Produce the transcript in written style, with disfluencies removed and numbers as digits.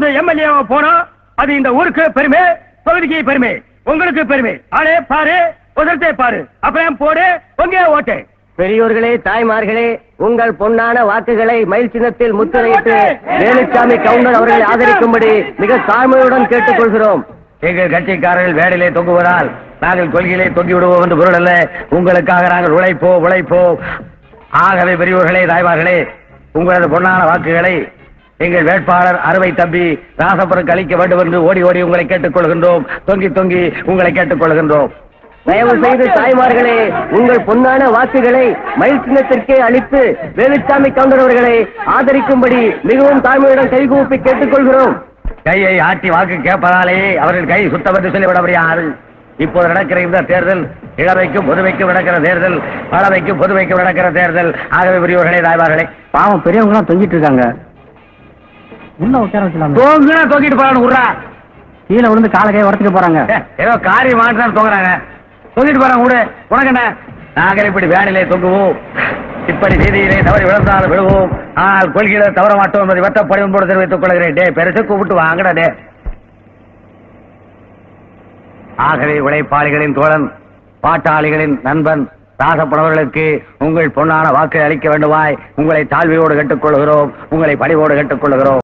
வந்து எம்எல்ஏ போனோம். அது இந்த ஊருக்கு பெருமை, தொகுதிக்கு பெருமை, உங்களுக்கு பெருமை. ஆளே பாரு, உதரத்தை பாரு, அப்புறம் போடு உங்க ஓட்டு. பெரியோர்களே, தாய்மார்களே, உங்கள் பொன்னான வாக்குகளை மயில் சின்னத்தில் முத்திரையிட்டு வேலுச்சாமி கவுண்டர் அவர்களை ஆதரிக்கும்படி மிக தாழ்மையுடன் கேட்டுக் கொள்கிறோம். எங்கள் கட்சிக்காரர்கள் வேடிலே தொங்குவதால் நாங்கள் கொள்கையிலே தொங்கி விடுவோம் என்று பொருள் அல்ல. உங்களுக்காக நாங்கள் உழைப்போம். ஆகவே பெரியோர்களே, தாய்மார்களே, உங்களது பொன்னான வாக்குகளை எங்கள் வேட்பாளர் அறுவை தம்பி ராசபுரக்கு அளிக்க வேண்டும் என்று ஓடி ஓடி உங்களை கேட்டுக் கொள்கின்றோம். தொங்கி உங்களை கேட்டுக் கொள்கின்றோம். தயவு செய்து தாய்மார்களே, உங்கள் பொன்னான வாக்குகளை மயில் சின்னத்திற்கே அளித்து வேலுச்சாமி கவுண்டர் அவர்களை ஆதரிக்கும்படி மிகவும் தாழ்மையுடன் கைகூப்பி கேட்டுக் கொள்கிறோம். கையை ஆட்டி வாக்கு கேட்பதாலே அவர்கள் கை சுத்தம் என்று சொல்லிவிட முடியாது. இப்போது நடக்கிற இந்த தேர்தல் இளவைக்கும் பொதுவைக்கும் நடக்கிற தேர்தல், பழவைக்கும் பொதுவைக்கும் நடக்கிற தேர்தல். ஆகவே பெரியவர்களே, தாய்மார்களே, பாவம் பெரியவங்க எல்லாம் தொங்கிட்டு இருக்காங்க. உள்ள உட்கார வச்சலாம். தொங்கிட்டு போறான்னு உட்றா. கீழே விழுந்து காலகையை உடச்சிட்டு போறாங்க. ஏதோ காரியம் மாற்றம் தொங்குறாங்க. தொங்கிட்டு போறாங்க. விடு, உனக்கு என்ன? நாங்கள் இப்படி வேனிலே தொங்குவோம், இப்படி வீதியிலே தவறி விழுந்தாலும் விழுவோம். ஆனால் கொள்கையில தவற மாட்டோம் என்பதை வெட்டப்படியும் போது தெரிவித்துக் கொள்கிறேன். டே பெருசு கூப்பிட்டு வாங்கடா டே. ஆகவே உழைப்பாளிகளின் தோழன், பாட்டாளிகளின் நண்பன் ராசப்படவர்களுக்கு உங்கள் பொன்னான வாக்கை அளிக்க வேண்டுமாய் உங்களை தாழ்மையோடு கேட்டுக்கொள்கிறோம், உங்களை பணிவோடு கேட்டுக்கொள்கிறோம்.